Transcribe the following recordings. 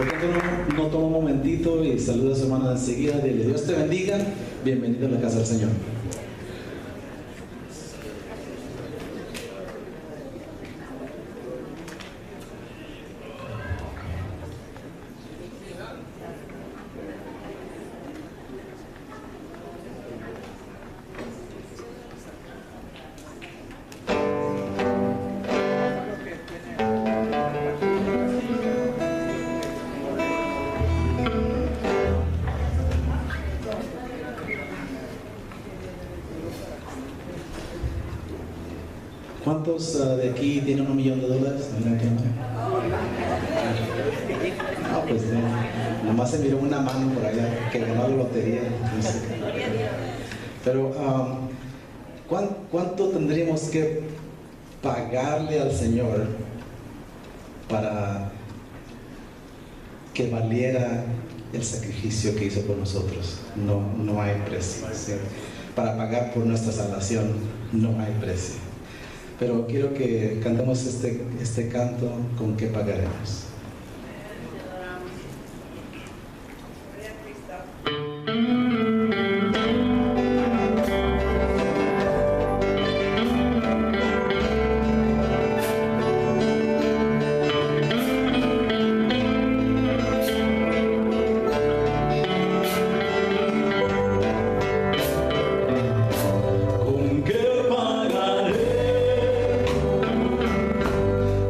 ¿Por qué no toma un momentito y saluda a su hermana enseguida? Dile, Dios te bendiga, bienvenido a la casa del Señor. ¿Cuántos de aquí tienen $1 millón? No, pues no, nomás se miró una mano por allá que ganó la lotería. No sé. Pero, ¿cuánto tendríamos que pagarle al Señor para que valiera el sacrificio que hizo por nosotros? No hay precio, ¿sí? Para pagar por nuestra salvación no hay precio. Pero quiero que cantemos este canto, ¿con qué pagaremos?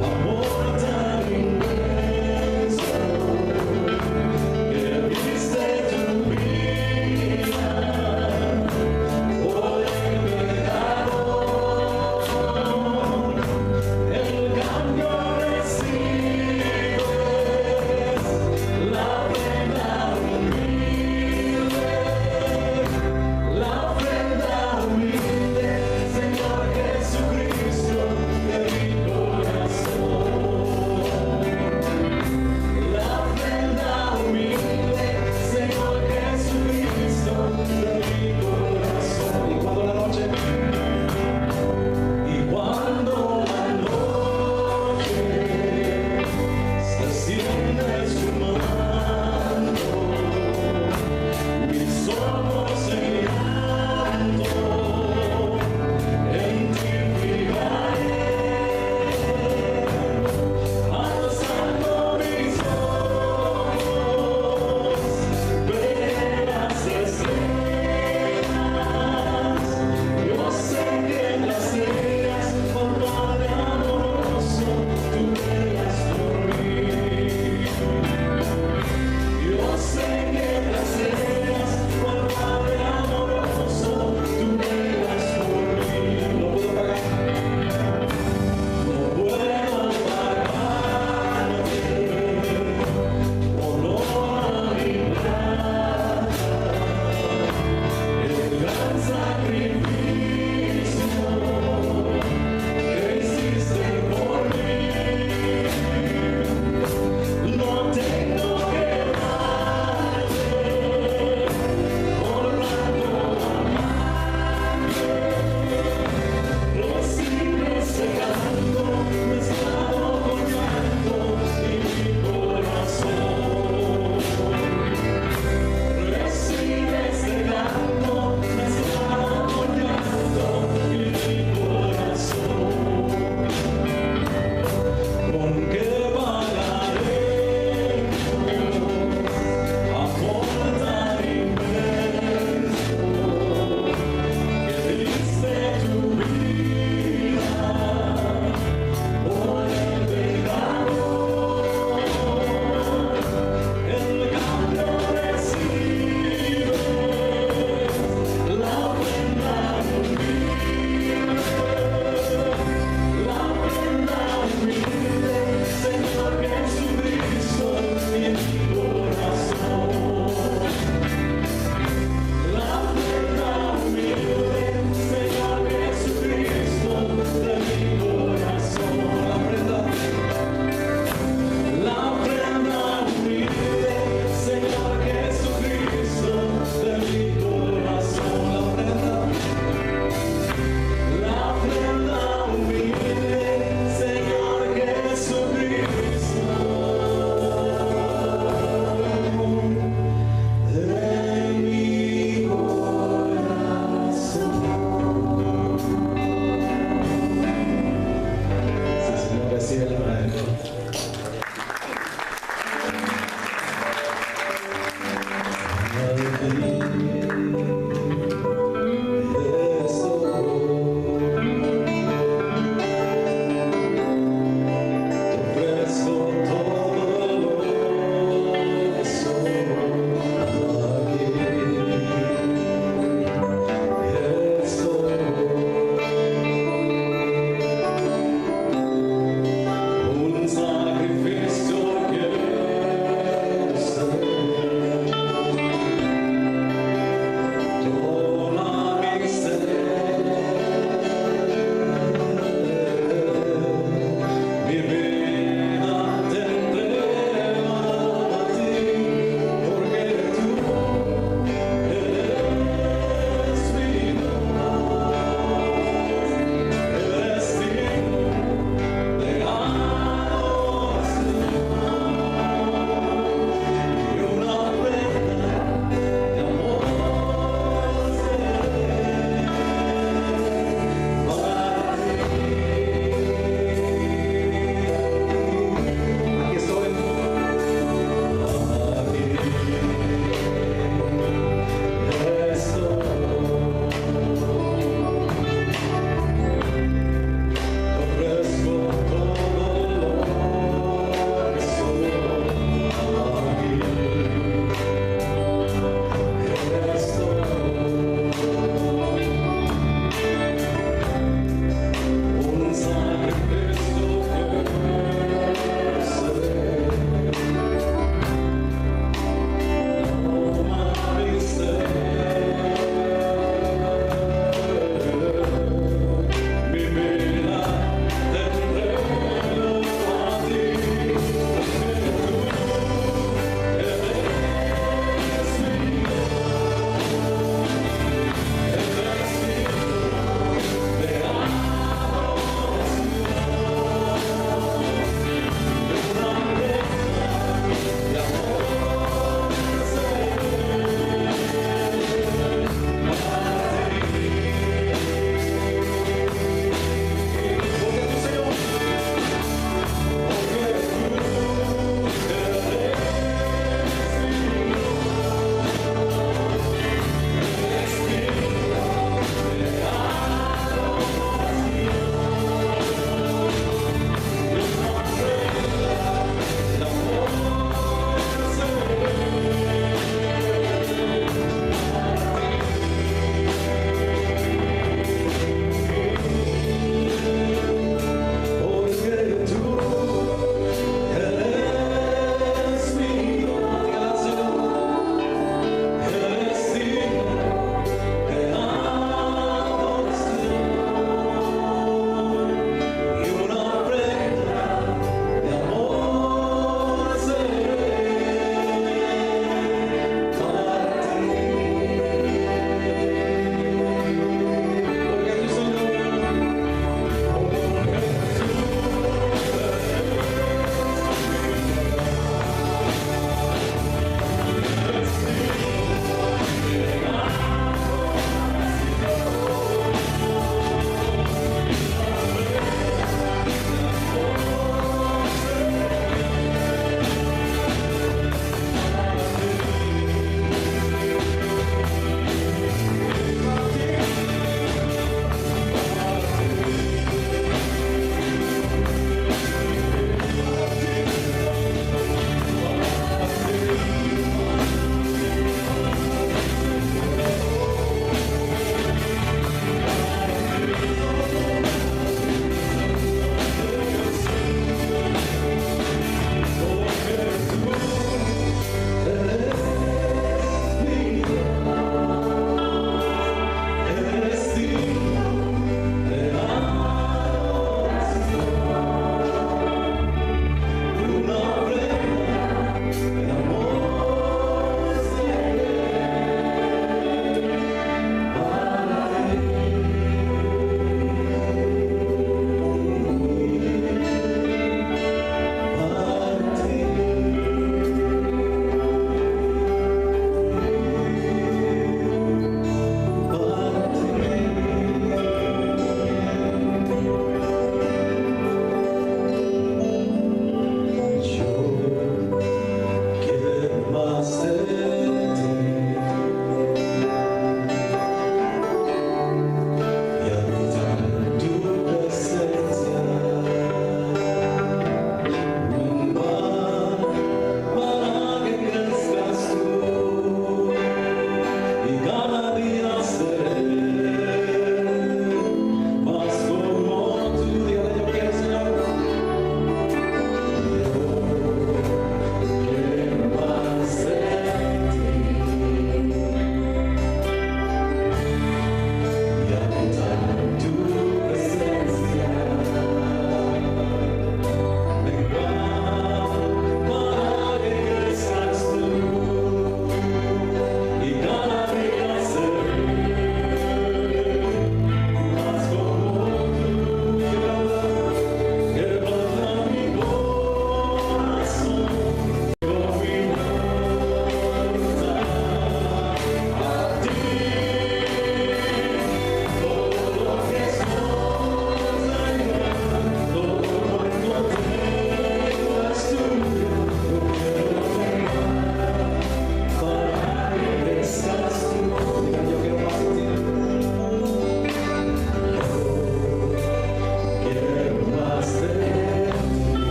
Amor tan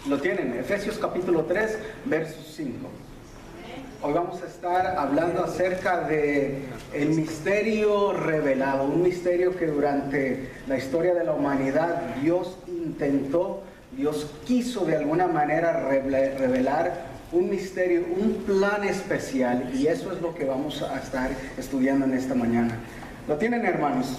Lo tienen, Efesios capítulo 3, versos 5. Hoy vamos a estar hablando acerca de el misterio revelado, un misterio que durante la historia de la humanidad Dios quiso de alguna manera revelar un misterio, un plan especial, y eso es lo que vamos a estar estudiando en esta mañana. ¿Lo tienen, hermanos?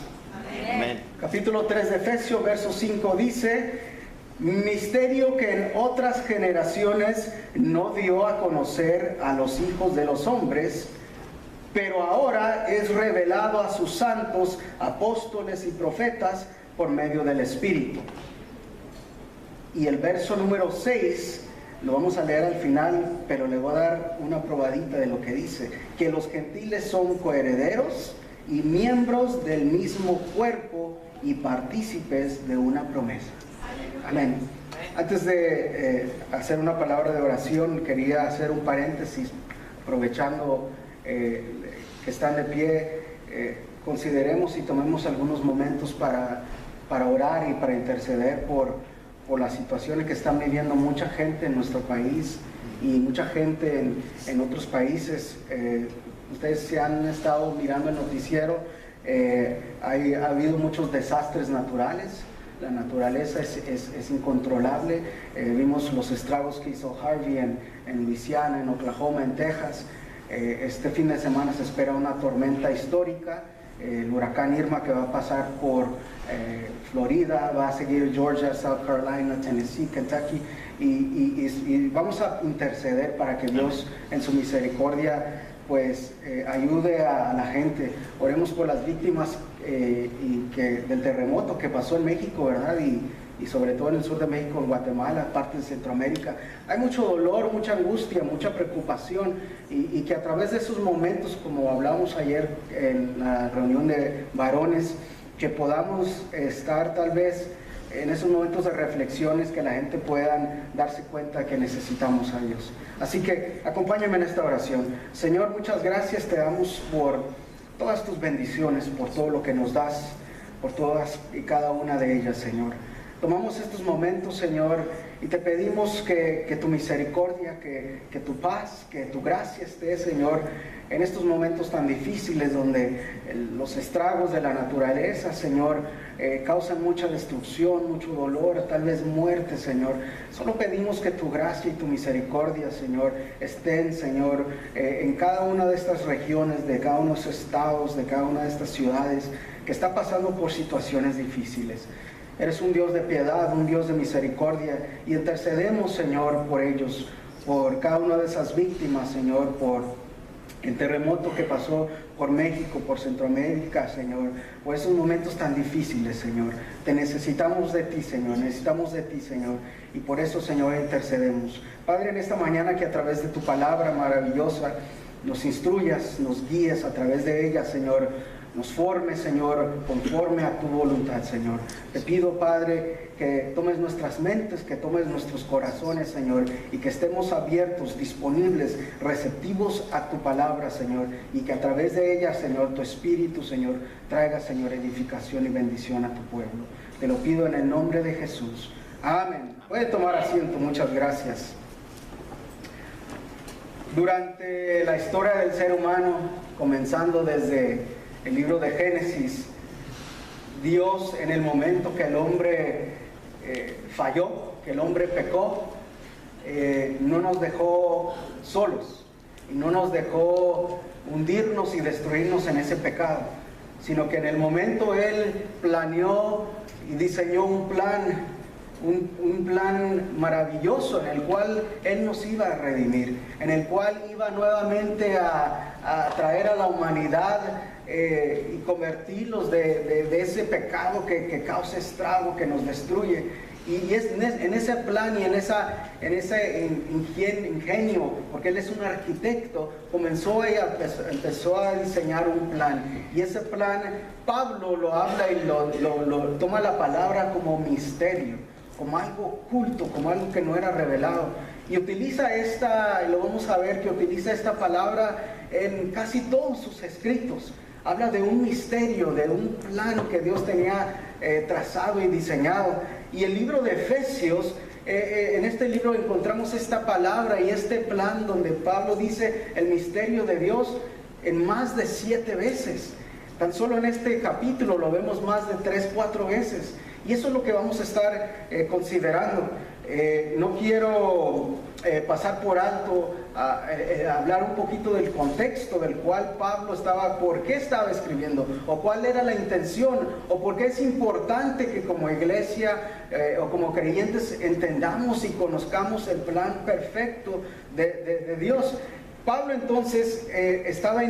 Amén. Capítulo 3 de Efesios, verso 5 dice: misterio que en otras generaciones no dio a conocer a los hijos de los hombres, pero ahora es revelado a sus santos, apóstoles y profetas por medio del Espíritu. Y el verso número 6 lo vamos a leer al final, pero le voy a dar una probadita de lo que dice: que los gentiles son coherederos y miembros del mismo cuerpo y partícipes de una promesa. Amén. Antes de hacer una palabra de oración, quería hacer un paréntesis, aprovechando que están de pie. Consideremos y tomemos algunos momentos para orar y para interceder por las situaciones que están viviendo mucha gente en nuestro país y mucha gente en otros países. Ustedes se han estado mirando el noticiero, ha habido muchos desastres naturales. La naturaleza es incontrolable. Vimos los estragos que hizo Harvey en Luisiana, en Oklahoma, en Texas. Este fin de semana se espera una tormenta histórica, el huracán Irma, que va a pasar por Florida, va a seguir Georgia, South Carolina, Tennessee, Kentucky, y vamos a interceder para que Dios en su misericordia pues ayude a la gente. Oremos por las víctimas del terremoto que pasó en México, ¿verdad? Y sobre todo en el sur de México, en Guatemala, parte de Centroamérica. Hay mucho dolor, mucha angustia, mucha preocupación, y que a través de esos momentos, como hablamos ayer en la reunión de varones, que podamos estar tal vez en esos momentos de reflexiones, que la gente pueda darse cuenta que necesitamos a Dios. Así que acompáñame en esta oración. Señor, muchas gracias te damos por todas tus bendiciones, por todo lo que nos das, por todas y cada una de ellas, Señor. Tomamos estos momentos, Señor, y te pedimos que tu misericordia, que tu paz, que tu gracia esté, Señor, en estos momentos tan difíciles donde los estragos de la naturaleza, Señor, causan mucha destrucción, mucho dolor, tal vez muerte, Señor. Solo pedimos que tu gracia y tu misericordia, Señor, estén, Señor, en cada una de estas regiones, de cada uno de estos estados, de cada una de estas ciudades que está pasando por situaciones difíciles. Eres un Dios de piedad, un Dios de misericordia, y intercedemos, Señor, por ellos, por cada una de esas víctimas, Señor, por el terremoto que pasó por México, por Centroamérica, Señor, por esos momentos tan difíciles, Señor. Te necesitamos de ti, Señor, necesitamos de ti, Señor, y por eso, Señor, intercedemos. Padre, en esta mañana, que a través de tu palabra maravillosa nos instruyas, nos guíes a través de ella, Señor, nos formes, Señor, conforme a tu voluntad, Señor. Te pido, Padre, que tomes nuestras mentes, que tomes nuestros corazones, Señor, y que estemos abiertos, disponibles, receptivos a tu palabra, Señor, y que a través de ella, Señor, tu Espíritu, Señor, traiga, Señor, edificación y bendición a tu pueblo. Te lo pido en el nombre de Jesús. Amén. Puede tomar asiento, muchas gracias. Durante la historia del ser humano, comenzando desde el libro de Génesis, Dios, en el momento que el hombre falló, que el hombre pecó, no nos dejó solos y no nos dejó hundirnos y destruirnos en ese pecado, sino que en el momento Él planeó y diseñó un plan maravilloso, en el cual Él nos iba a redimir, en el cual iba nuevamente a traer a la humanidad y convertirlos de ese pecado que causa estrago, que nos destruye. Y es en ese plan y en ese ingenio, porque Él es un arquitecto, empezó a diseñar un plan. Y ese plan, Pablo lo habla y lo toma la palabra como misterio, como algo oculto, como algo que no era revelado. Y utiliza lo vamos a ver, que utiliza esta palabra en casi todos sus escritos. Habla de un misterio, de un plan que Dios tenía trazado y diseñado. Y el libro de Efesios en este libro encontramos esta palabra y este plan donde Pablo dice el misterio de Dios en más de 7 veces. Tan solo en este capítulo lo vemos más de 3, 4 veces. Y eso es lo que vamos a estar considerando. No quiero pasar por alto hablar un poquito del contexto del cual Pablo por qué estaba escribiendo, o cuál era la intención, o por qué es importante que como iglesia o como creyentes entendamos y conozcamos el plan perfecto de Dios. Pablo entonces estaba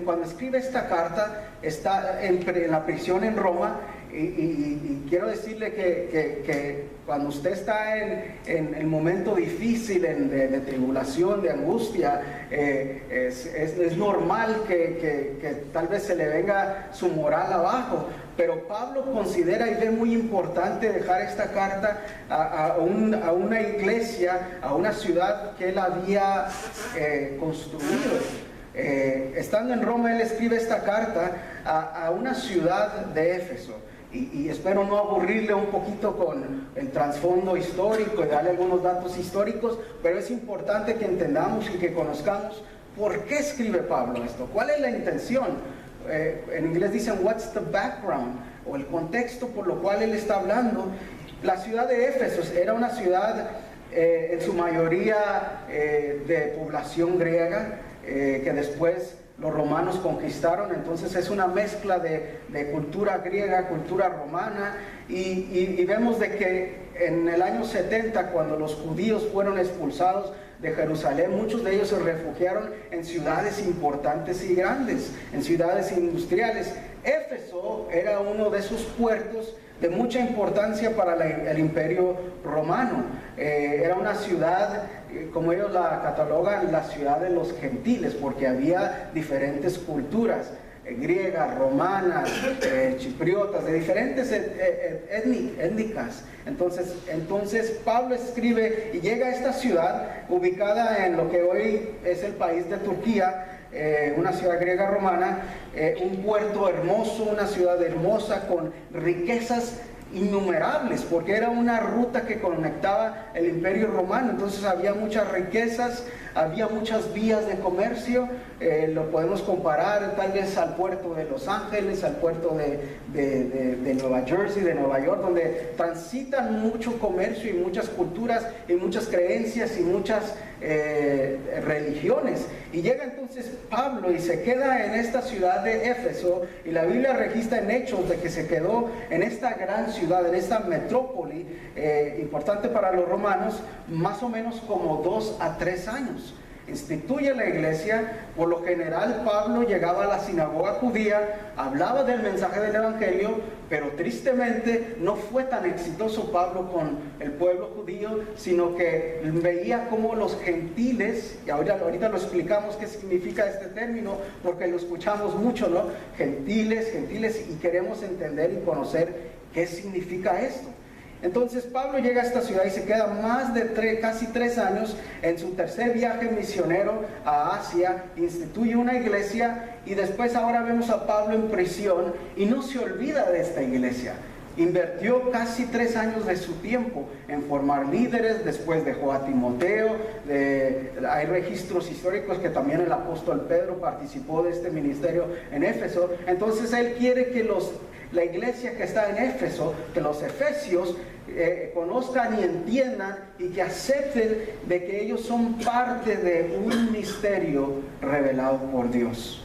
cuando escribe esta carta, está en la prisión en Roma. Y quiero decirle que cuando usted está en el momento difícil, de tribulación, de angustia, es normal que tal vez se le venga su moral abajo. Pero Pablo considera y ve muy importante dejar esta carta a una iglesia, a una ciudad que él había construido. Estando en Roma, él escribe esta carta a una ciudad de Éfeso. Y espero no aburrirle un poquito con el trasfondo histórico y darle algunos datos históricos, pero es importante que entendamos y que conozcamos por qué escribe Pablo esto, cuál es la intención. En inglés dicen what's the background, o el contexto por lo cual él está hablando. La ciudad de Éfeso era una ciudad en su mayoría de población griega, que después los romanos conquistaron. Entonces es una mezcla de cultura griega, cultura romana, y vemos de que en el año 70, cuando los judíos fueron expulsados de Jerusalén, muchos de ellos se refugiaron en ciudades importantes y grandes, en ciudades industriales. Éfeso era uno de esos puertos de mucha importancia para el imperio romano. Era una ciudad, como ellos la catalogan, la ciudad de los gentiles, porque había diferentes culturas, griegas, romanas, chipriotas, de diferentes étnicas. Entonces Pablo escribe y llega a esta ciudad ubicada en lo que hoy es el país de Turquía, una ciudad griega romana, un puerto hermoso, una ciudad hermosa con riquezas innumerables, porque era una ruta que conectaba el imperio romano. Entonces había muchas riquezas, había muchas vías de comercio. Lo podemos comparar tal vez al puerto de Los Ángeles, al puerto de Nueva Jersey, de Nueva York, donde transitan mucho comercio y muchas culturas y muchas creencias y muchas religiones. Y llega entonces Pablo y se queda en esta ciudad de Éfeso, y la Biblia registra en Hechos de que se quedó en esta gran ciudad, en esta metrópoli importante para los romanos, más o menos como 2 a 3 años. Instituye la iglesia. Por lo general Pablo llegaba a la sinagoga judía, hablaba del mensaje del evangelio, pero tristemente no fue tan exitoso Pablo con el pueblo judío, sino que veía como los gentiles, y ahorita lo explicamos qué significa este término, porque lo escuchamos mucho, ¿no? Gentiles, y queremos entender y conocer qué significa esto. Entonces Pablo llega a esta ciudad y se queda más de casi 3 años. En su tercer viaje misionero a Asia, instituye una iglesia, y después ahora vemos a Pablo en prisión, y no se olvida de esta iglesia. Invirtió casi 3 años de su tiempo en formar líderes. Después dejó a Timoteo. Hay registros históricos que también el apóstol Pedro participó de este ministerio en Éfeso. Entonces él quiere que la iglesia que está en Éfeso, que los efesios conozcan y entiendan y que acepten de que ellos son parte de un misterio revelado por Dios.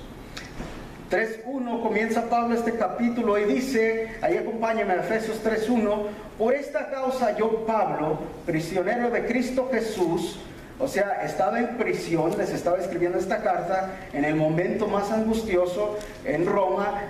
3.1 comienza Pablo este capítulo y dice, ahí acompáñenme a Efesios 3.1: por esta causa yo, Pablo, prisionero de Cristo Jesús. O sea, estaba en prisión, les estaba escribiendo esta carta en el momento más angustioso en Roma,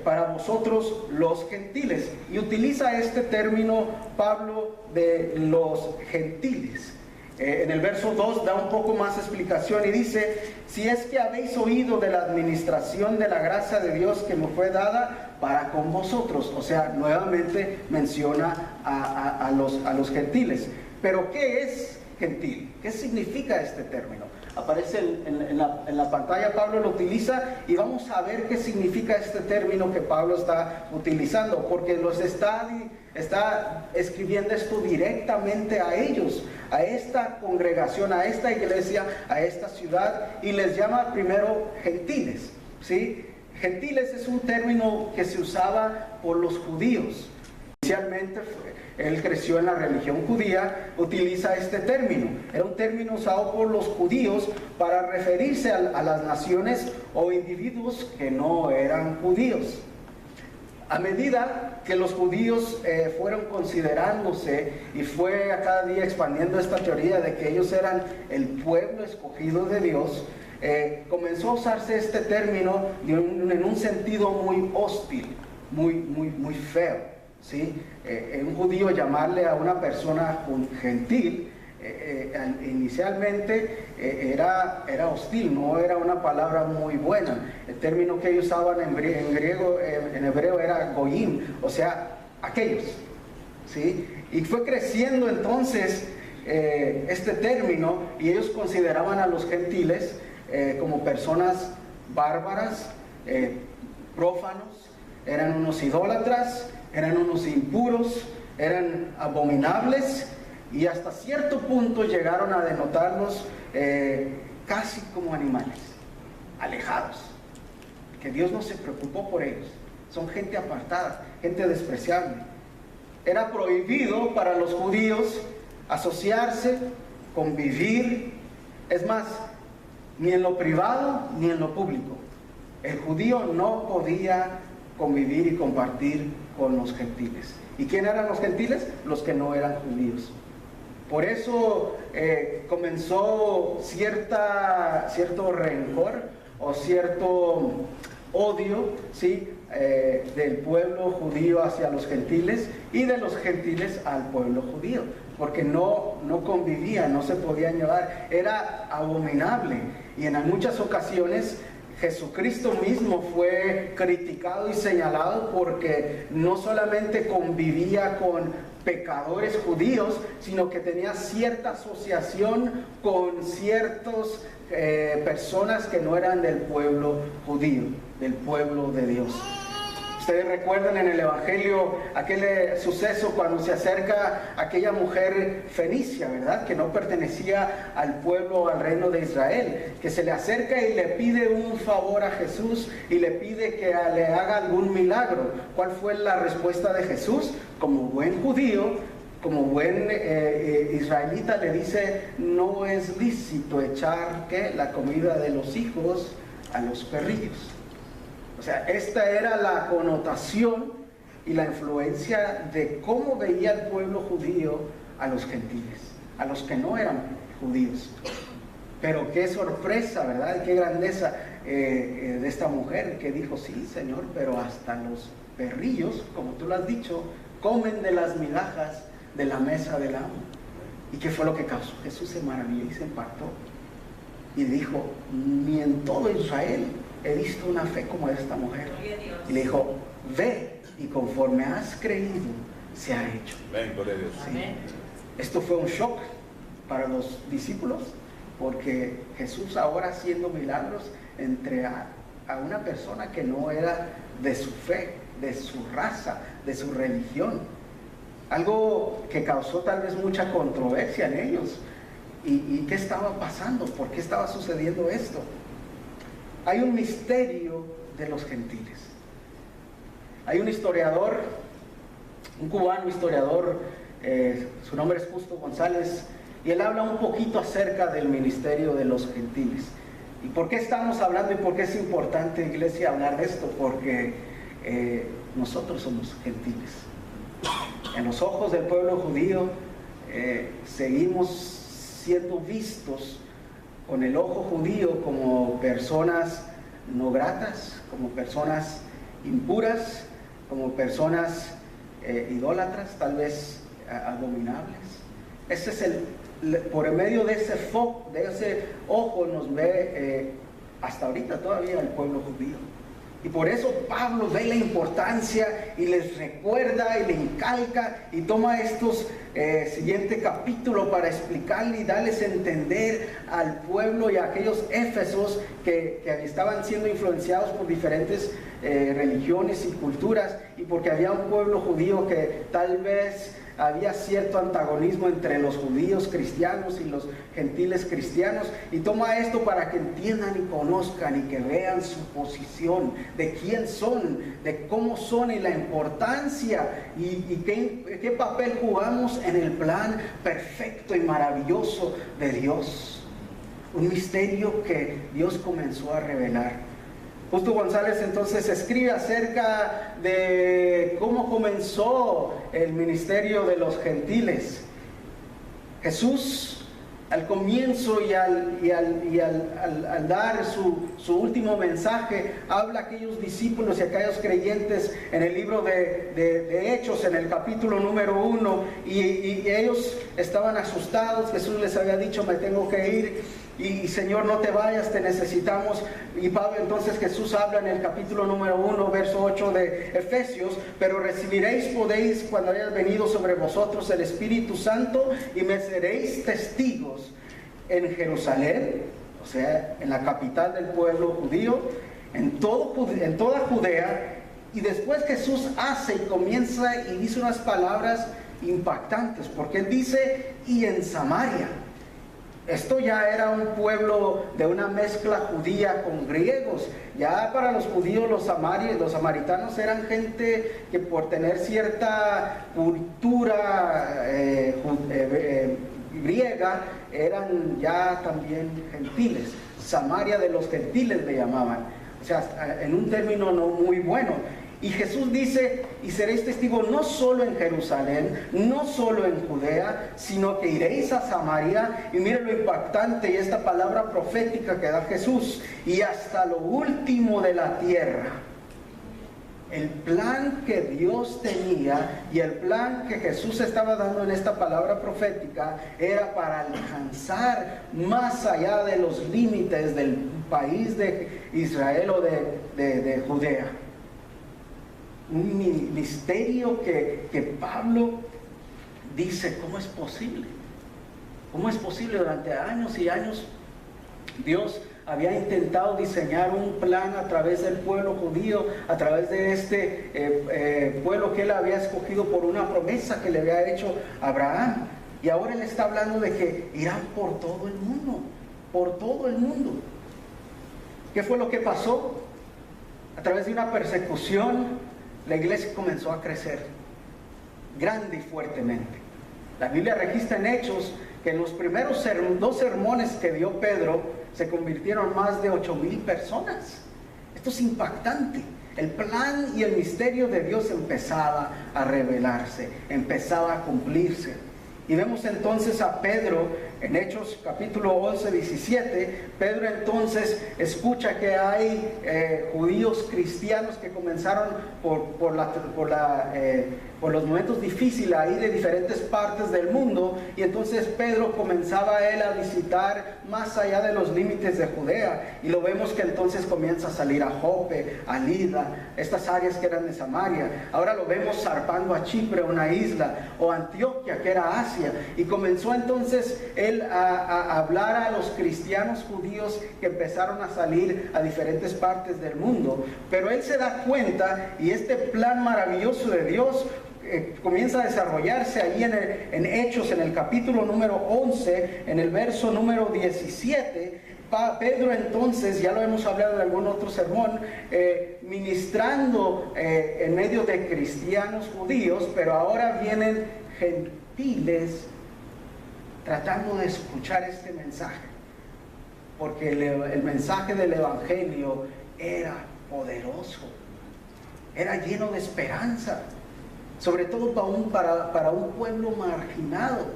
para vosotros los gentiles. Y utiliza este término Pablo de los gentiles. En el verso 2 da un poco más explicación y dice: si es que habéis oído de la administración de la gracia de Dios que me fue dada para con vosotros. O sea, nuevamente menciona a los gentiles. Pero ¿qué es gentil? ¿Qué significa este término? Aparece en la pantalla, Pablo lo utiliza, y vamos a ver qué significa este término que Pablo está utilizando, porque los está está escribiendo esto directamente a ellos, a esta congregación, a esta iglesia, a esta ciudad, y les llama primero gentiles, ¿sí? Gentiles es un término que se usaba por los judíos. Inicialmente él creció en la religión judía, utiliza este término. Era un término usado por los judíos para referirse a las naciones o individuos que no eran judíos. A medida que los judíos fueron considerándose y fue a cada día expandiendo esta teoría de que ellos eran el pueblo escogido de Dios, comenzó a usarse este término en un sentido muy hostil, muy feo, ¿sí? Un judío llamarle a una persona un gentil, inicialmente era hostil, no era una palabra muy buena. El término que ellos usaban en hebreo era goyim, o sea, aquellos, ¿sí? Y fue creciendo entonces este término, y ellos consideraban a los gentiles como personas bárbaras, prófanos, eran unos idólatras, eran unos impuros, eran abominables, y hasta cierto punto llegaron a denotarlos casi como animales, alejados, que Dios no se preocupó por ellos. Son gente apartada, gente despreciable. Era prohibido para los judíos asociarse, convivir, es más, ni en lo privado ni en lo público. El judío no podía convivir y compartir con los gentiles. ¿Y quién eran los gentiles? Los que no eran judíos. Por eso comenzó cierto rencor o cierto odio, ¿sí? Del pueblo judío hacia los gentiles y de los gentiles al pueblo judío, porque no convivían, no se podían llevar, era abominable. Y en muchas ocasiones Jesucristo mismo fue criticado y señalado porque no solamente convivía con pecadores judíos, sino que tenía cierta asociación con ciertas personas que no eran del pueblo judío, del pueblo de Dios. Ustedes recuerdan en el Evangelio aquel suceso cuando se acerca aquella mujer fenicia, ¿verdad? Que no pertenecía al pueblo, al reino de Israel, que se le acerca y le pide un favor a Jesús y le pide que le haga algún milagro. ¿Cuál fue la respuesta de Jesús? Como buen judío, como buen israelita, le dice: no es lícito echar la comida de los hijos a los perrillos. O sea, esta era la connotación y la influencia de cómo veía el pueblo judío a los gentiles, a los que no eran judíos. Pero qué sorpresa, ¿verdad? Qué grandeza de esta mujer que dijo: sí, Señor, pero hasta los perrillos, como tú lo has dicho, comen de las migajas de la mesa del amo. ¿Y qué fue lo que causó? Jesús se maravilló y se impactó y dijo: ni en todo Israel he visto una fe como esta mujer. Y le dijo: ve, y conforme has creído, se ha hecho. Ven, gloria a Dios. Sí. Esto fue un shock para los discípulos, porque Jesús ahora haciendo milagros entre a una persona que no era de su fe, de su raza, de su religión. Algo que causó tal vez mucha controversia en ellos. ¿Y qué estaba pasando? ¿Por qué estaba sucediendo esto? Hay un misterio de los gentiles. Hay un historiador, un cubano historiador, su nombre es Justo González, y él habla un poquito acerca del ministerio de los gentiles. ¿Y por qué estamos hablando y por qué es importante, iglesia, hablar de esto? Porque nosotros somos gentiles. En los ojos del pueblo judío seguimos siendo vistos con el ojo judío como personas no gratas, como personas impuras, como personas idólatras, tal vez abominables. Ese es por medio de ese ojo nos ve hasta ahorita todavía el pueblo judío. Y por eso Pablo ve la importancia y les recuerda y le incalca y toma estos siguiente capítulo para explicarle y darles a entender al pueblo y a aquellos éfesos que estaban siendo influenciados por diferentes religiones y culturas, y porque había un pueblo judío que tal vez había cierto antagonismo entre los judíos cristianos y los gentiles cristianos, y toma esto para que entiendan y conozcan y que vean su posición, de quién son, de cómo son y la importancia y qué papel jugamos en el plan perfecto y maravilloso de Dios. Un misterio que Dios comenzó a revelar. Justo González entonces escribe acerca de cómo comenzó el ministerio de los gentiles. Jesús, al comienzo y al dar su último mensaje, habla a aquellos discípulos y a aquellos creyentes en el libro de Hechos, en el capítulo número 1, y ellos estaban asustados. Jesús les había dicho: me tengo que ir. Y Señor, no te vayas, te necesitamos. Y Pablo, entonces Jesús habla en el capítulo número 1, verso 8 de Efesios: pero podéis cuando hayas venido sobre vosotros el Espíritu Santo, y me seréis testigos en Jerusalén, o sea, en la capital del pueblo judío, en toda Judea. Y después Jesús hace y comienza y dice unas palabras impactantes, porque Él dice: y en Samaria. Esto ya era un pueblo de una mezcla judía con griegos. Ya para los judíos los samaritanos eran gente que por tener cierta cultura griega eran ya también gentiles. Samaria de los gentiles le llamaban. O sea, en un término no muy bueno. Y Jesús dice: y seréis testigos no solo en Jerusalén, no solo en Judea, sino que iréis a Samaria. Y miren lo impactante y esta palabra profética que da Jesús: y hasta lo último de la tierra. El plan que Dios tenía y el plan que Jesús estaba dando en esta palabra profética era para alcanzar más allá de los límites del país de Israel o de Judea. Un misterio que Pablo dice: ¿cómo es posible? ¿Cómo es posible? Durante años y años Dios había intentado diseñar un plan a través del pueblo judío, a través de este pueblo que Él había escogido por una promesa que le había hecho a Abraham. Y ahora Él está hablando de que irán por todo el mundo, por todo el mundo. ¿Qué fue lo que pasó? A través de una persecución, la iglesia comenzó a crecer grande y fuertemente. La Biblia registra en Hechos que en los primeros 2 sermones que dio Pedro se convirtieron más de 8,000 personas. Esto es impactante. El plan y el misterio de Dios empezaba a revelarse, empezaba a cumplirse. Y vemos entonces a Pedro en Hechos capítulo 11, 17. Pedro entonces escucha que hay judíos cristianos que comenzaron por los momentos difíciles ahí de diferentes partes del mundo, y entonces Pedro comenzaba él a visitar más allá de los límites de Judea, y lo vemos que entonces comienza a salir a Jope, a Lida, estas áreas que eran de Samaria. Ahora lo vemos zarpando a Chipre, una isla, o Antioquia, que era Asia, y comenzó entonces él a hablar a los cristianos judíos que empezaron a salir a diferentes partes del mundo. Pero él se da cuenta, y este plan maravilloso de Dios comienza a desarrollarse ahí en Hechos, en el capítulo número 11, en el verso número 17. Pedro entonces, ya lo hemos hablado en algún otro sermón, ministrando en medio de cristianos judíos, pero ahora vienen gentiles tratando de escuchar este mensaje, porque el mensaje del evangelio era poderoso, era lleno de esperanza, sobre todo para un pueblo marginado,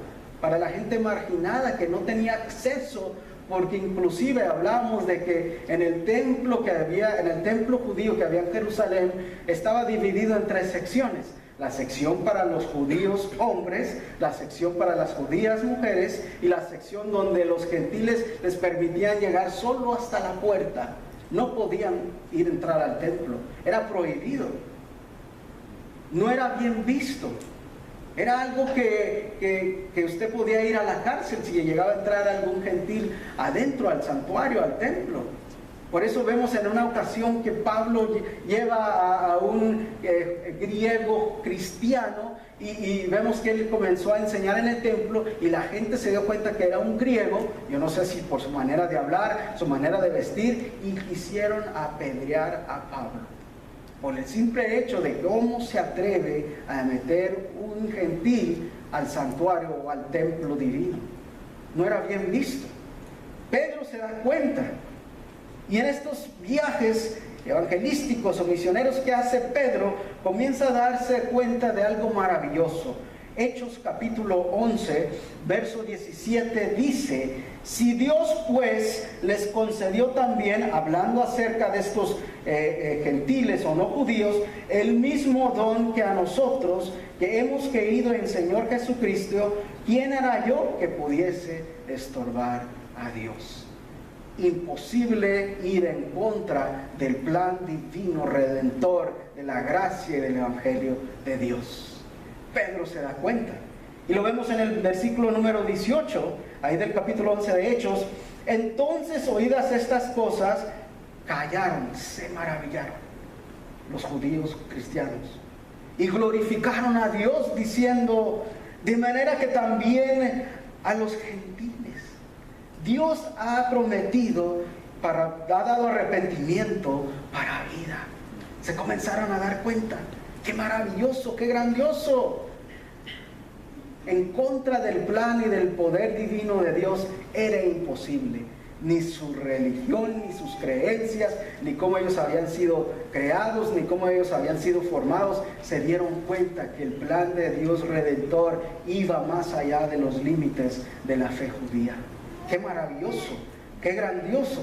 para la gente marginada que no tenía acceso, porque inclusive hablamos de que en el templo judío que había en Jerusalén estaba dividido en 3 secciones: la sección para los judíos hombres, la sección para las judías mujeres, y la sección donde los gentiles les permitían llegar solo hasta la puerta, no podían entrar al templo, era prohibido, no era bien visto. Era algo que usted podía ir a la cárcel si llegaba a entrar algún gentil adentro al santuario, al templo. Por eso vemos en una ocasión que Pablo lleva a un griego cristiano y vemos que él comenzó a enseñar en el templo y la gente se dio cuenta que era un griego, yo no sé si por su manera de hablar, su manera de vestir, y quisieron apedrear a Pablo. Por el simple hecho de cómo se atreve a meter un gentil al santuario o al templo divino. No era bien visto. Pedro se da cuenta. Y en estos viajes evangelísticos o misioneros que hace Pedro, comienza a darse cuenta de algo maravilloso. Hechos capítulo 11, verso 17 dice: si Dios pues les concedió también, hablando acerca de estos gentiles o no judíos, el mismo don que a nosotros, que hemos creído en Señor Jesucristo, ¿quién era yo que pudiese estorbar a Dios? Imposible ir en contra del plan divino redentor, de la gracia y del evangelio de Dios. Pedro se da cuenta, y lo vemos en el versículo número 18, ahí del capítulo 11 de Hechos. Entonces, oídas estas cosas, callaron, se maravillaron los judíos cristianos y glorificaron a Dios, diciendo: de manera que también a los gentiles Dios ha prometido, ha dado arrepentimiento para vida. Se comenzaron a dar cuenta. ¡Qué maravilloso, qué grandioso! En contra del plan y del poder divino de Dios era imposible. Ni su religión, ni sus creencias, ni cómo ellos habían sido creados, ni cómo ellos habían sido formados, se dieron cuenta que el plan de Dios redentor iba más allá de los límites de la fe judía. ¡Qué maravilloso! ¡Qué grandioso!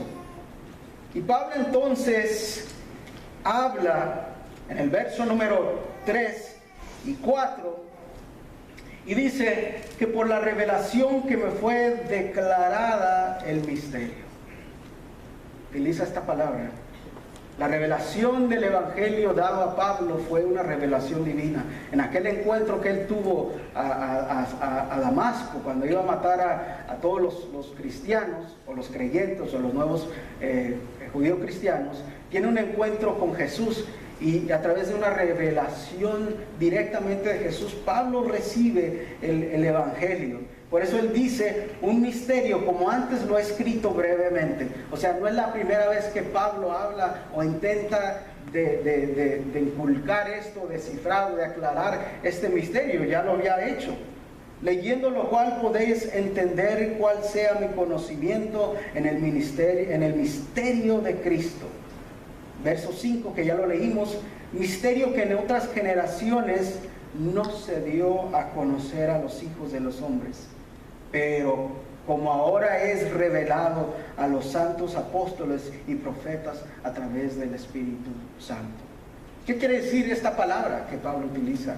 Y Pablo entonces habla en el verso número 3 y 4, y dice que por la revelación que me fue declarada el misterio. Utiliza esta palabra. La revelación del evangelio dado a Pablo fue una revelación divina. En aquel encuentro que él tuvo a Damasco, cuando iba a matar a todos los cristianos, o los creyentes, o los nuevos judíos cristianos, tiene un encuentro con Jesús. Y a través de una revelación directamente de Jesús, Pablo recibe el evangelio. Por eso él dice un misterio, como antes lo he escrito brevemente. O sea, no es la primera vez que Pablo habla o intenta de inculcar esto, descifrar, de aclarar este misterio. Ya lo había hecho. Leyendo lo cual podéis entender cuál sea mi conocimiento en el misterio de Cristo. Verso 5, que ya lo leímos: misterio que en otras generaciones no se dio a conocer a los hijos de los hombres, pero como ahora es revelado a los santos apóstoles y profetas a través del Espíritu Santo. ¿Qué quiere decir esta palabra que Pablo utiliza?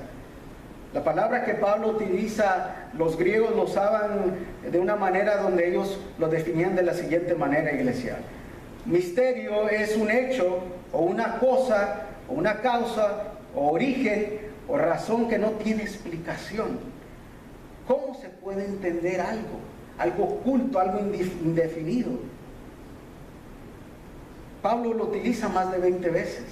La palabra que Pablo utiliza, los griegos lo usaban de una manera donde ellos lo definían de la siguiente manera, iglesia. Misterio es un hecho o una cosa o una causa o origen o razón que no tiene explicación. ¿Cómo se puede entender algo oculto, algo indefinido? Pablo lo utiliza más de 20 veces.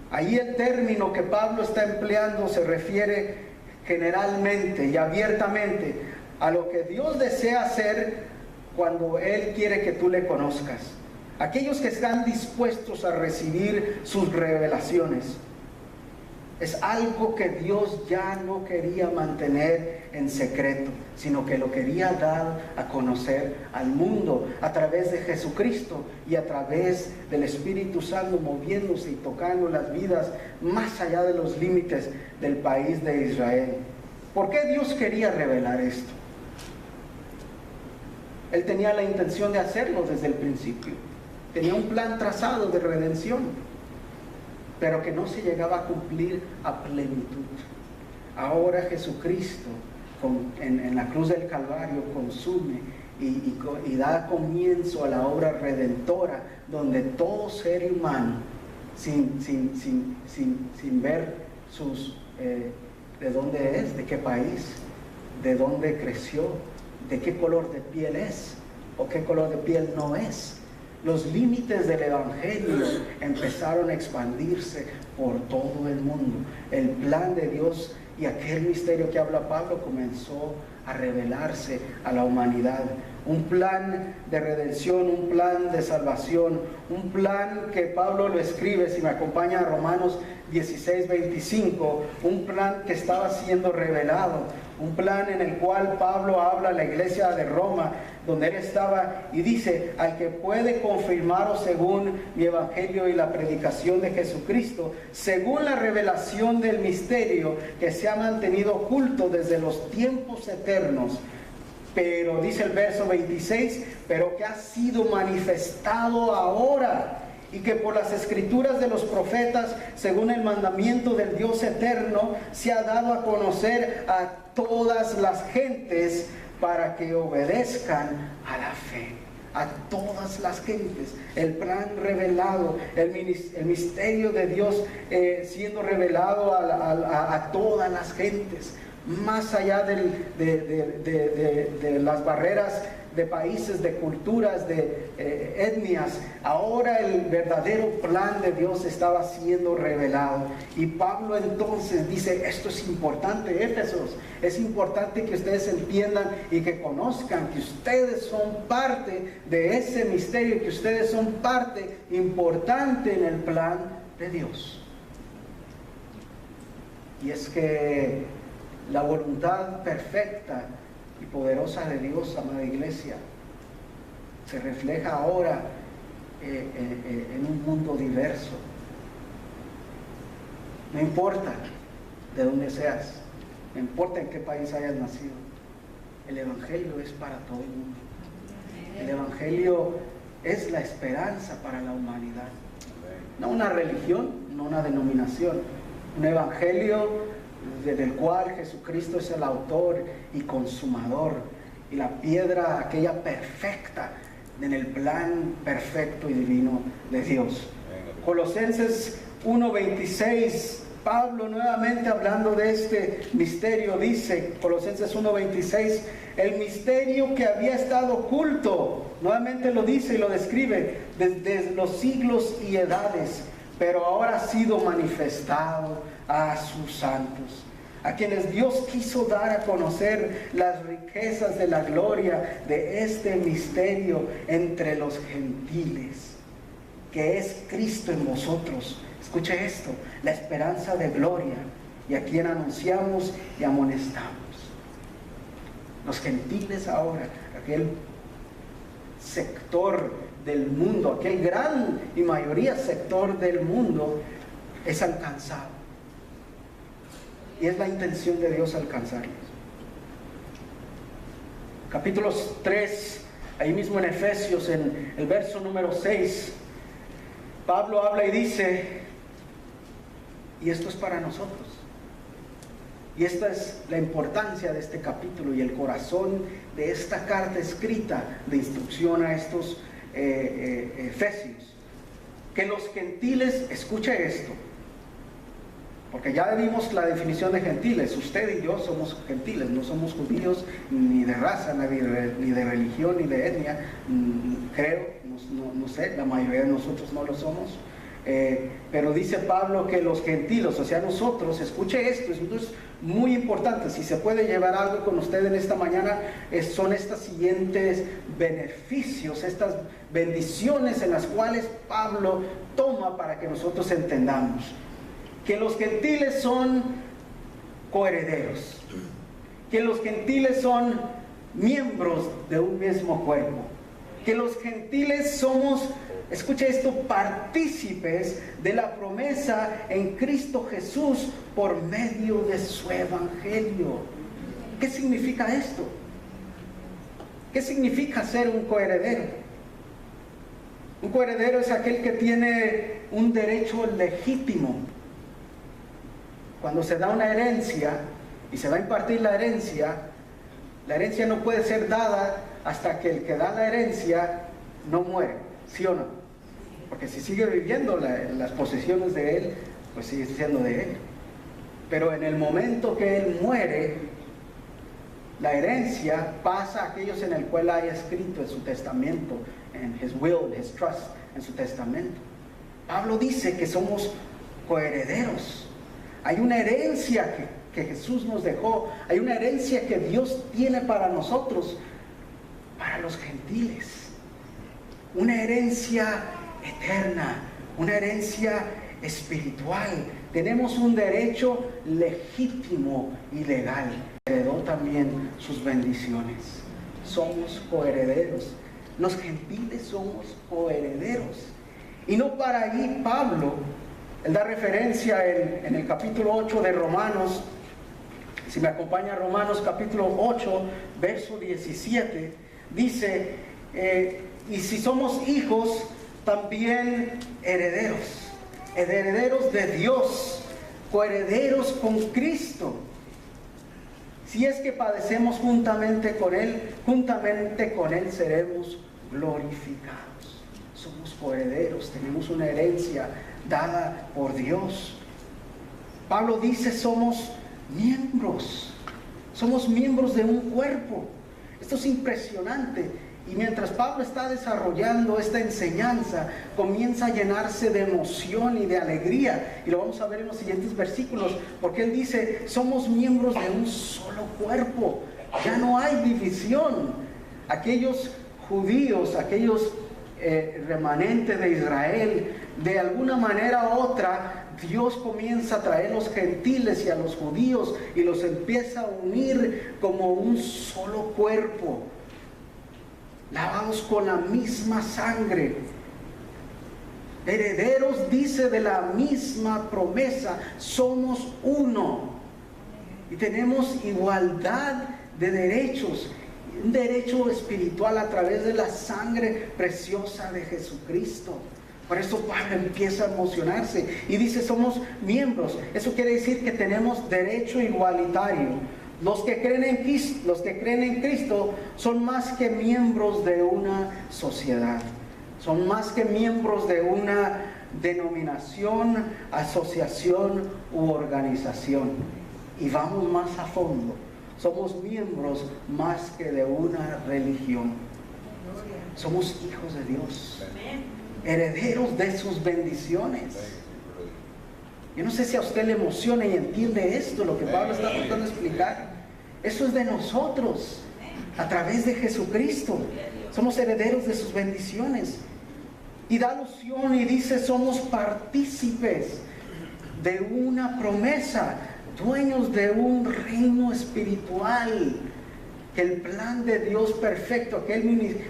Ahí el término que Pablo está empleando se refiere generalmente y abiertamente a lo que Dios desea hacer cuando Él quiere que tú le conozcas. Aquellos que están dispuestos a recibir sus revelaciones. Es algo que Dios ya no quería mantener en secreto, sino que lo quería dar a conocer al mundo a través de Jesucristo y a través del Espíritu Santo moviéndose y tocando las vidas más allá de los límites del país de Israel. ¿Por qué Dios quería revelar esto? Él tenía la intención de hacerlo desde el principio. Tenía un plan trazado de redención, pero que no se llegaba a cumplir a plenitud. Ahora Jesucristo en la cruz del Calvario consume y da comienzo a la obra redentora, donde todo ser humano, sin ver de dónde es, de qué país, de dónde creció, de qué color de piel es o qué color de piel no es, los límites del Evangelio empezaron a expandirse por todo el mundo. El plan de Dios y aquel misterio que habla Pablo comenzó a revelarse a la humanidad. Un plan de redención, un plan de salvación, un plan que Pablo lo escribe, si me acompaña a Romanos 16:25, un plan que estaba siendo revelado, un plan en el cual Pablo habla a la iglesia de Roma, donde él estaba, y dice: al que puede confirmaros según mi evangelio y la predicación de Jesucristo, según la revelación del misterio que se ha mantenido oculto desde los tiempos eternos, pero dice el verso 26, pero que ha sido manifestado ahora, y que por las escrituras de los profetas, según el mandamiento del Dios eterno, se ha dado a conocer a todas las gentes para que obedezcan a la fe. A todas las gentes, el plan revelado, el misterio de Dios siendo revelado a todas las gentes, más allá de las barreras de países, de culturas, de etnias. Ahora el verdadero plan de Dios estaba siendo revelado, y Pablo entonces dice: esto es importante, Éfesos, es importante que ustedes entiendan y que conozcan que ustedes son parte de ese misterio, que ustedes son parte importante en el plan de Dios. Y es que la voluntad perfecta y poderosa de Dios, amada iglesia, se refleja ahora en un mundo diverso. No importa de dónde seas, no importa en qué país hayas nacido, el Evangelio es para todo el mundo. El Evangelio es la esperanza para la humanidad. No una religión, no una denominación. Un Evangelio del cual Jesucristo es el autor y consumador, y la piedra aquella perfecta en el plan perfecto y divino de Dios. Colosenses 1:26, Pablo nuevamente hablando de este misterio, dice, Colosenses 1:26, el misterio que había estado oculto, nuevamente lo dice y lo describe, desde los siglos y edades, pero ahora ha sido manifestado a sus santos, a quienes Dios quiso dar a conocer las riquezas de la gloria de este misterio entre los gentiles, que es Cristo en vosotros. Escuche esto: la esperanza de gloria, y a quien anunciamos y amonestamos. Los gentiles ahora, aquel sector del mundo, aquel gran y mayoría sector del mundo, es alcanzado. Y es la intención de Dios alcanzarlos. Capítulos 3, ahí mismo en Efesios, en el verso número 6, Pablo habla y dice, y esto es para nosotros. Y esta es la importancia de este capítulo y el corazón de esta carta escrita de instrucción a estos efesios. Que los gentiles, escuche esto, porque ya vimos la definición de gentiles. Usted y yo somos gentiles, no somos judíos ni de raza, ni de religión, ni de etnia, creo, no sé, la mayoría de nosotros no lo somos. Pero dice Pablo que los gentiles, o sea nosotros, escuche esto, es muy importante. Si se puede llevar algo con usted en esta mañana, son estos siguientes beneficios, estas bendiciones en las cuales Pablo toma para que nosotros entendamos que los gentiles son coherederos, que los gentiles son miembros de un mismo cuerpo, que los gentiles somos, escucha esto, partícipes de la promesa en Cristo Jesús por medio de su evangelio. ¿Qué significa esto? ¿Qué significa ser un coheredero? Un coheredero es aquel que tiene un derecho legítimo. Cuando se da una herencia y se va a impartir la herencia no puede ser dada hasta que el que da la herencia no muere, ¿sí o no? Porque si sigue viviendo las posesiones de él, pues sigue siendo de él. Pero en el momento que él muere, la herencia pasa a aquellos en el cual haya escrito en su testamento, en his will, his trust, en su testamento. Pablo dice que somos coherederos. Hay una herencia que Jesús nos dejó, hay una herencia que Dios tiene para nosotros, para los gentiles. Una herencia eterna, una herencia espiritual. Tenemos un derecho legítimo y legal. Heredó también sus bendiciones. Somos coherederos. Los gentiles somos coherederos. Y no para allí Pablo, él da referencia en el capítulo 8 de Romanos. Si me acompaña Romanos capítulo 8, verso 17, dice, y si somos hijos, también herederos, herederos de Dios, coherederos con Cristo. Si es que padecemos juntamente con Él seremos glorificados. Somos coherederos, tenemos una herencia dada por Dios. Pablo dice, somos miembros de un cuerpo. Esto es impresionante. Y mientras Pablo está desarrollando esta enseñanza, comienza a llenarse de emoción y de alegría. Y lo vamos a ver en los siguientes versículos, porque él dice, somos miembros de un solo cuerpo. Ya no hay división. Aquellos judíos, aquellos remanentes de Israel, de alguna manera u otra, Dios comienza a traer a los gentiles y a los judíos y los empieza a unir como un solo cuerpo, lavados con la misma sangre, herederos, dice, de la misma promesa. Somos uno y tenemos igualdad de derechos, un derecho espiritual a través de la sangre preciosa de Jesucristo. Por eso Pablo empieza a emocionarse y dice, somos miembros. Eso quiere decir que tenemos derecho igualitario. Los que creen en Cristo son más que miembros de una sociedad, son más que miembros de una denominación, asociación u organización. Y vamos más a fondo, somos miembros más que de una religión. Somos hijos de Dios, herederos de sus bendiciones. Yo no sé si a usted le emociona y entiende esto, lo que Pablo está tratando de explicar. Eso es de nosotros, a través de Jesucristo. Somos herederos de sus bendiciones. Y da alusión y dice, somos partícipes de una promesa, dueños de un reino espiritual. Que el plan de Dios perfecto, aquel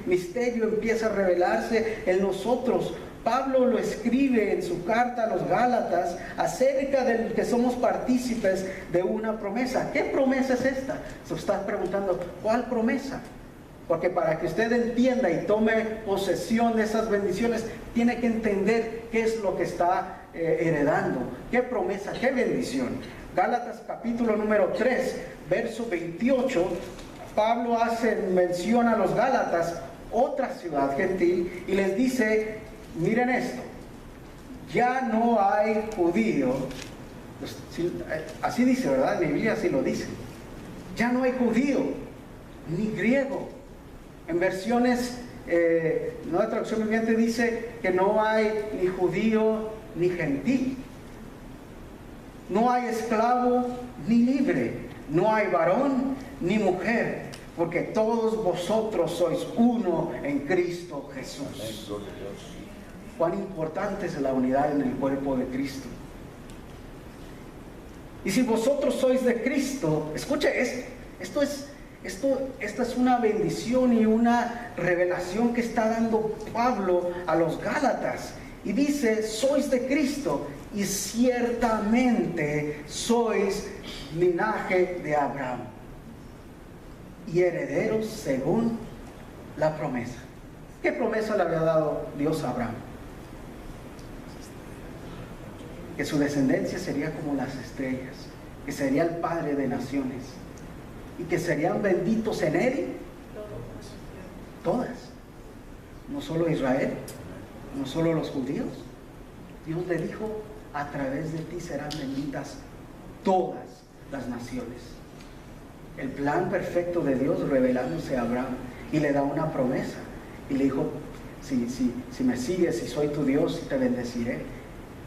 misterio empieza a revelarse en nosotros. Pablo lo escribe en su carta a los Gálatas acerca de que somos partícipes de una promesa. ¿Qué promesa es esta? Se está preguntando, ¿cuál promesa? Porque para que usted entienda y tome posesión de esas bendiciones, tiene que entender qué es lo que está heredando. ¿Qué promesa? ¿Qué bendición? Gálatas capítulo número 3, verso 28, Pablo hace mención a los Gálatas, otra ciudad gentil, y les dice, miren esto, ya no hay judío, así dice, ¿verdad? Mi Biblia así lo dice, ya no hay judío, ni griego. En versiones, Nueva Traducción Viviente dice que no hay ni judío ni gentil, no hay esclavo ni libre, no hay varón ni mujer, porque todos vosotros sois uno en Cristo Jesús. Cuán importante es la unidad en el cuerpo de Cristo. Y si vosotros sois de Cristo, escuche, esta es una bendición y una revelación que está dando Pablo a los Gálatas. Y dice, sois de Cristo y ciertamente sois linaje de Abraham y herederos según la promesa. ¿Qué promesa le había dado Dios a Abraham? Que su descendencia sería como las estrellas, que sería el padre de naciones y que serían benditos en él Todas. No solo Israel, no solo los judíos. Dios le dijo, a través de ti serán benditas todas las naciones. El plan perfecto de Dios revelándose a Abraham, y le da una promesa y le dijo, si me sigues, si soy tu Dios, te bendeciré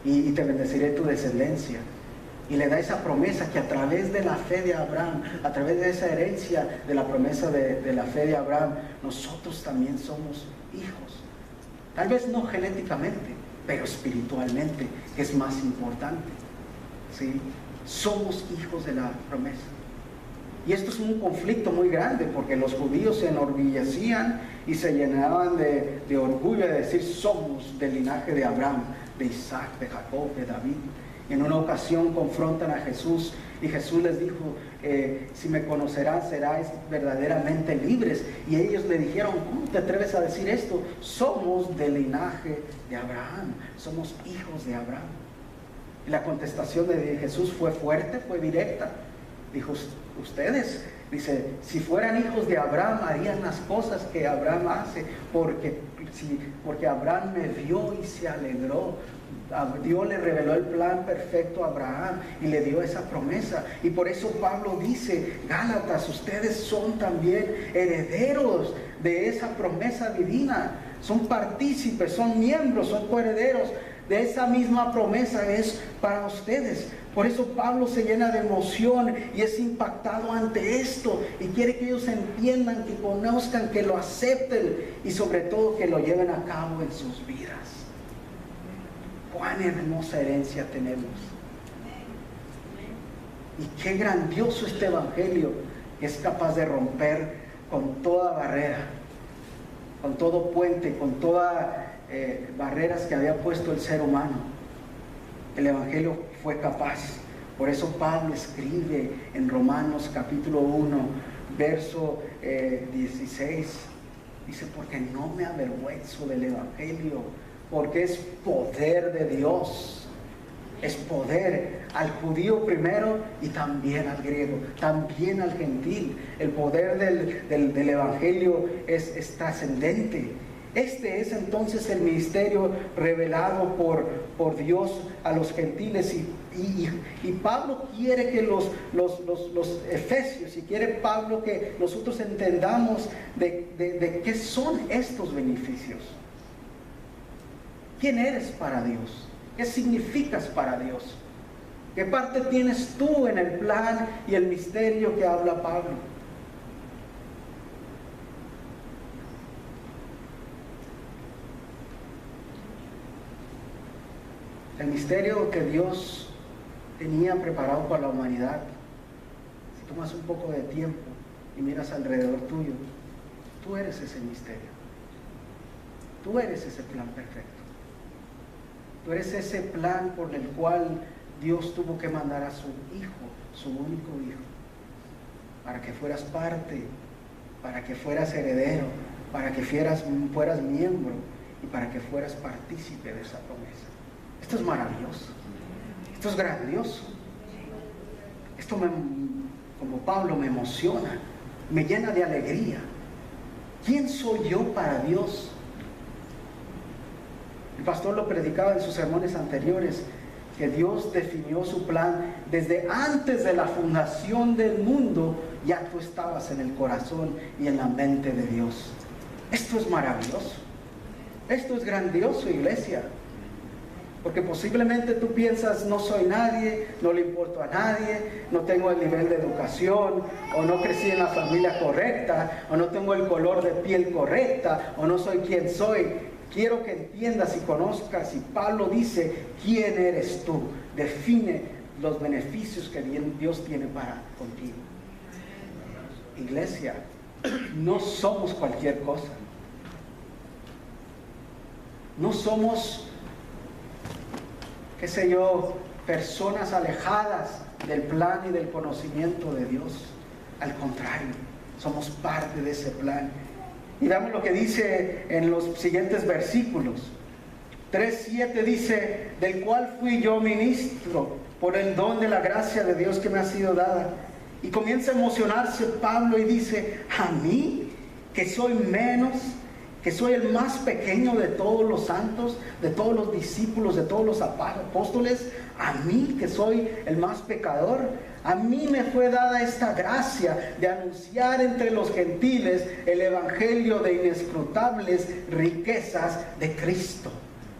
y te bendeciré tu descendencia. Y le da esa promesa que a través de la fe de Abraham, a través de esa herencia de la promesa de la fe de Abraham, nosotros también somos hijos. Tal vez no genéticamente, pero espiritualmente, que es más importante. ¿Sí? Somos hijos de la promesa. Y esto es un conflicto muy grande, porque los judíos se enorgullecían y se llenaban de orgullo de decir, somos del linaje de Abraham, de Isaac, de Jacob, de David. En una ocasión confrontan a Jesús y Jesús les dijo, si me conocerán seráis verdaderamente libres. Y ellos le dijeron, ¿cómo te atreves a decir esto? Somos del linaje de Abraham, somos hijos de Abraham. Y la contestación de Jesús fue fuerte, fue directa. Dijo, ustedes, dice, si fueran hijos de Abraham harían las cosas que Abraham hace, porque Abraham me vio y se alegró. Dios le reveló el plan perfecto a Abraham y le dio esa promesa. Y por eso Pablo dice, Gálatas, ustedes son también herederos de esa promesa divina. Son partícipes, son miembros, son coherederos de esa misma promesa, es para ustedes. Por eso Pablo se llena de emoción y es impactado ante esto y quiere que ellos entiendan, que conozcan, que lo acepten y sobre todo que lo lleven a cabo en sus vidas. Cuán hermosa herencia tenemos. Y qué grandioso este evangelio, que es capaz de romper con toda barrera, con todo puente, con todas barreras que había puesto el ser humano. El evangelio fue capaz. Por eso Pablo escribe en Romanos capítulo 1, verso 16. Dice, porque no me avergüenzo del evangelio, porque es poder de Dios. Es poder al judío primero y también al griego, también al gentil. El poder del evangelio es trascendente. Este es entonces el ministerio revelado por Dios a los gentiles. Y Pablo quiere que los efesios, y quiere Pablo que nosotros entendamos de qué son estos beneficios. ¿Quién eres para Dios? ¿Qué significas para Dios? ¿Qué parte tienes tú en el plan y el misterio que habla Pablo? El misterio que Dios tenía preparado para la humanidad. Si tomas un poco de tiempo y miras alrededor tuyo, tú eres ese misterio. Tú eres ese plan perfecto. Tú eres ese plan por el cual Dios tuvo que mandar a su Hijo, su único Hijo, para que fueras parte, para que fueras heredero, para que fueras miembro y para que fueras partícipe de esa promesa. Esto es maravilloso, esto es grandioso. Esto como Pablo me emociona, me llena de alegría. ¿Quién soy yo para Dios? El pastor lo predicaba en sus sermones anteriores, que Dios definió su plan desde antes de la fundación del mundo. Ya tú estabas en el corazón y en la mente de Dios. Esto es maravilloso, esto es grandioso, iglesia. Porque posiblemente tú piensas, no soy nadie, no le importo a nadie, no tengo el nivel de educación, o no crecí en la familia correcta, o no tengo el color de piel correcta, o no soy quien soy. Quiero que entiendas y conozcas, y Pablo dice, ¿quién eres tú? Define los beneficios que Dios tiene para contigo. Iglesia, no somos cualquier cosa. No somos, qué sé yo, personas alejadas del plan y del conocimiento de Dios. Al contrario, somos parte de ese plan. Y veamos lo que dice en los siguientes versículos. 3:7 dice, del cual fui yo ministro por el don de la gracia de Dios que me ha sido dada. Y comienza a emocionarse Pablo y dice, ¿a mí? que soy menos, que soy el más pequeño de todos los santos, de todos los discípulos, de todos los apóstoles? A mí, que soy el más pecador, a mí me fue dada esta gracia de anunciar entre los gentiles el evangelio de inescrutables riquezas de Cristo.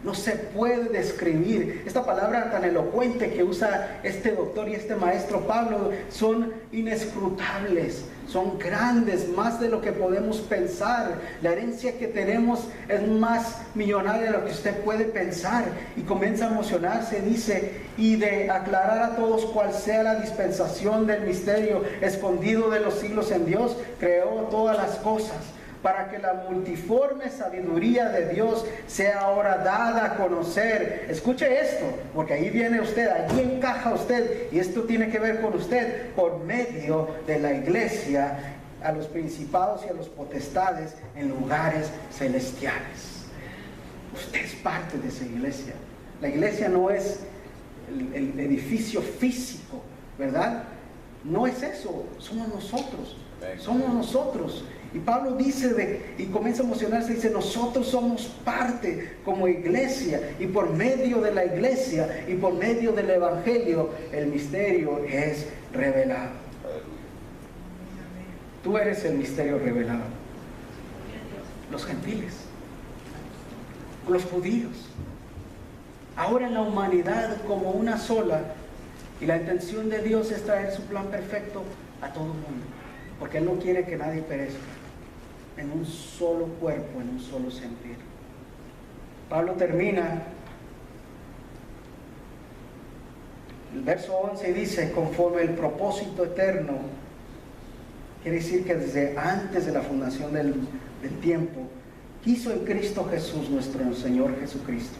No se puede describir. Esta palabra tan elocuente que usa este doctor y este maestro Pablo son inescrutables, son grandes, más de lo que podemos pensar. La herencia que tenemos es más millonaria de lo que usted puede pensar. Y comienza a emocionarse, dice, y de aclarar a todos cuál sea la dispensación del misterio escondido de los siglos en Dios, creó todas las cosas, para que la multiforme sabiduría de Dios sea ahora dada a conocer. Escuche esto, porque ahí viene usted, allí encaja usted, y esto tiene que ver con usted, por medio de la iglesia, a los principados y a los potestades en lugares celestiales. Usted es parte de esa iglesia. La iglesia no es el edificio físico, ¿verdad? No es eso, somos nosotros. Somos nosotros. Y Pablo dice, y comienza a emocionarse, dice, nosotros somos parte como iglesia, y por medio de la iglesia y por medio del evangelio el misterio es revelado. Tú eres el misterio revelado. Los gentiles, los judíos, ahora en la humanidad como una sola, y la intención de Dios es traer su plan perfecto a todo el mundo, porque Él no quiere que nadie perezca, en un solo cuerpo, en un solo sentir. Pablo termina el verso 11 y dice, conforme el propósito eterno, quiere decir que desde antes de la fundación del tiempo, quiso en Cristo Jesús, nuestro Señor Jesucristo,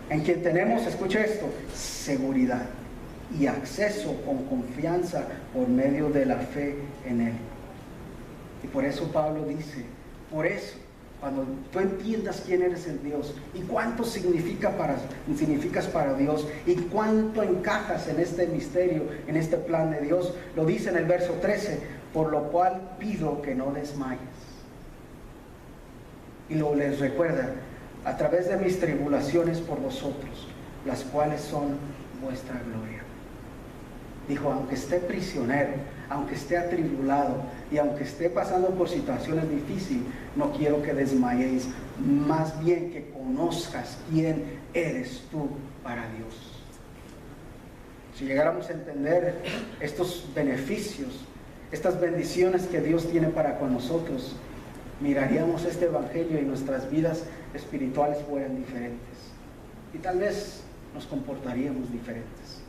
en quien tenemos, escuche esto, seguridad y acceso con confianza por medio de la fe en Él. Y por eso Pablo dice, por eso, cuando tú entiendas quién eres en Dios y cuánto significas para Dios y cuánto encajas en este misterio, en este plan de Dios, lo dice en el verso 13, por lo cual pido que no desmayes. Y lo les recuerda, a través de mis tribulaciones por vosotros, las cuales son vuestra gloria. Dijo, aunque esté prisionero, aunque esté atribulado y aunque esté pasando por situaciones difíciles, no quiero que desmayéis, más bien que conozcas quién eres tú para Dios. Si llegáramos a entender estos beneficios, estas bendiciones que Dios tiene para con nosotros, miraríamos este evangelio y nuestras vidas espirituales fueran diferentes. Y tal vez nos comportaríamos diferentes.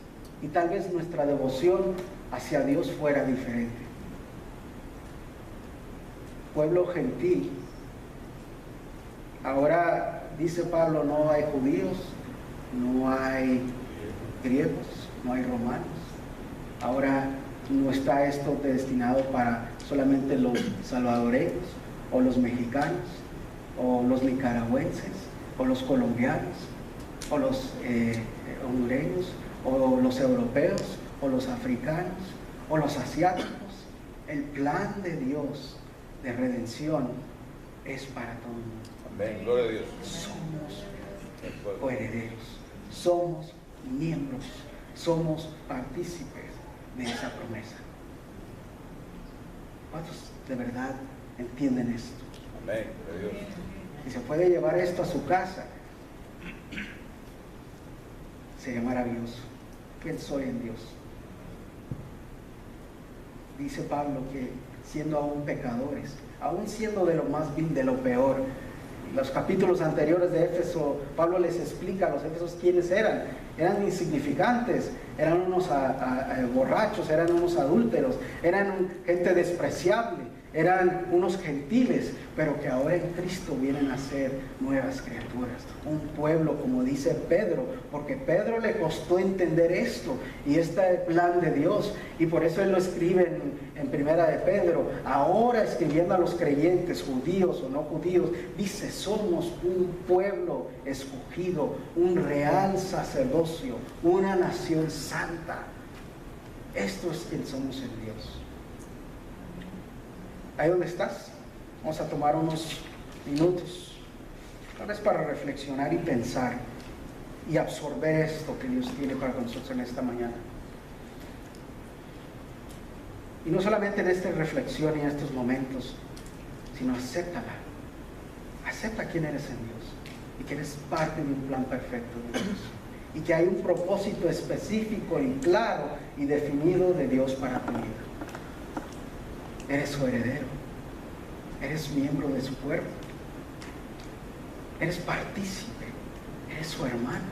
Y tal vez nuestra devoción hacia Dios fuera diferente. Pueblo gentil. Ahora dice Pablo, no hay judíos, no hay griegos, no hay romanos. Ahora no está esto destinado para solamente los salvadoreños, o los mexicanos, o los nicaragüenses, o los colombianos, o los hondureños, o los europeos, o los africanos, o los asiáticos. El plan de Dios de redención es para todo el mundo. Amén, gloria a Dios. Somos coherederos, somos miembros, somos partícipes de esa promesa. ¿Cuántos de verdad entienden esto? Amén, gloria a Dios. Si se puede llevar esto a su casa, sería maravilloso. ¿Quién soy en Dios? Dice Pablo que siendo aún pecadores, aún siendo de lo más vil, de lo peor, los capítulos anteriores de Éfeso, Pablo les explica a los efesios quiénes eran. Eran insignificantes, eran unos borrachos, eran unos adúlteros, eran gente despreciable, eran unos gentiles, pero que ahora en Cristo vienen a ser nuevas criaturas, un pueblo, como dice Pedro, porque Pedro le costó entender esto y este plan de Dios, y por eso él lo escribe en Primera de Pedro, ahora escribiendo a los creyentes, judíos o no judíos, dice, somos un pueblo escogido, un real sacerdocio, una nación santa. Esto es quien somos en Dios. Ahí donde estás, Vamos a tomar unos minutos, tal vez para reflexionar y pensar y absorber esto que Dios tiene para nosotros en esta mañana. Y no solamente en esta reflexión y en estos momentos, sino acéptala. Acepta quién eres en Dios y que eres parte de un plan perfecto de Dios. Y que hay un propósito específico y claro y definido de Dios para tu vida. Eres su heredero. Eres miembro de su cuerpo. Eres partícipe. Eres su hermano.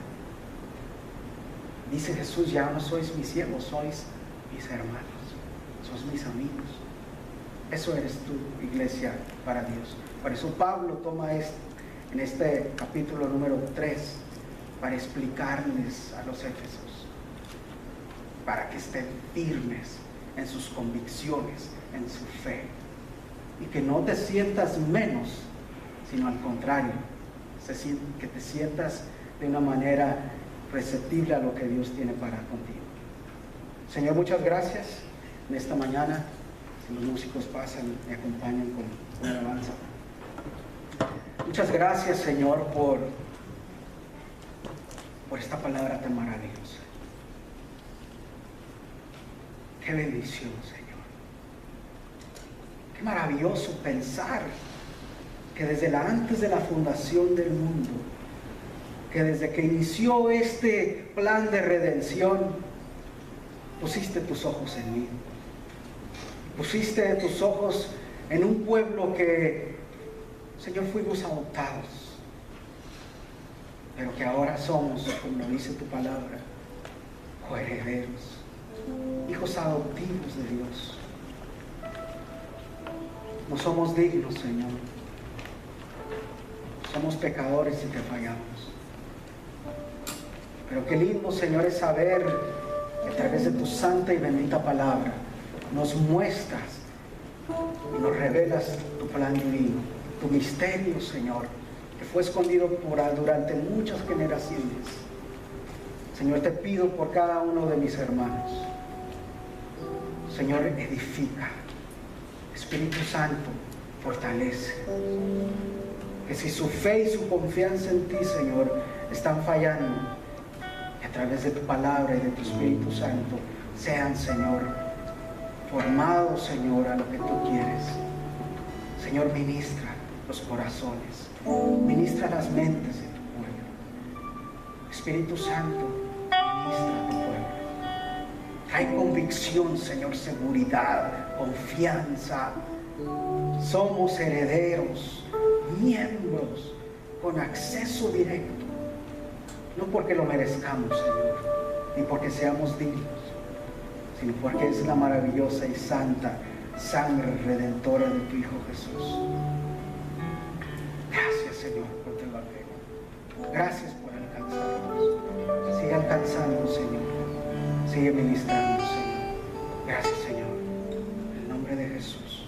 Dice Jesús, ya no sois mis siervos, sois mis hermanos. Sois mis amigos. Eso eres tú, iglesia, para Dios. Por eso Pablo toma en este capítulo número 3 para explicarles a los éfesos, para que estén firmes en sus convicciones, en su fe, y que no te sientas menos, sino al contrario, que te sientas de una manera receptible a lo que Dios tiene para contigo. Señor, muchas gracias en esta mañana. Si los músicos pasan, me acompañan con alabanza. Muchas gracias, Señor, por esta palabra tan maravillosa. Qué bendición, Señor. Qué maravilloso pensar que desde antes de la fundación del mundo, que desde que inició este plan de redención, pusiste tus ojos en mí. Pusiste tus ojos en un pueblo que, Señor, fuimos adoptados, pero que ahora somos, como dice tu palabra, coherederos, hijos adoptivos de Dios. No somos dignos, Señor. Somos pecadores y te fallamos. Pero qué lindo, Señor, es saber que a través de tu santa y bendita palabra nos muestras y nos revelas tu plan divino, tu misterio, Señor, que fue escondido durante muchas generaciones. Señor, te pido por cada uno de mis hermanos. Señor, edifica. Espíritu Santo, fortalece. Que si su fe y su confianza en ti, Señor, están fallando, que a través de tu palabra y de tu Espíritu Santo sean, Señor, formados, Señor, a lo que tú quieres. Señor, ministra los corazones, ministra las mentes de tu pueblo. Espíritu Santo, ministra a tu pueblo. Trae convicción, Señor, seguridad, confianza. Somos herederos, miembros con acceso directo, no porque lo merezcamos, Señor, ni porque seamos dignos, sino porque es la maravillosa y santa sangre redentora de tu Hijo Jesús. Gracias, Señor, por tu evangelio. Gracias por alcanzarnos. Sigue alcanzando, Señor. Sigue ministrando, Señor. Gracias, Señor. En el nombre de Jesús.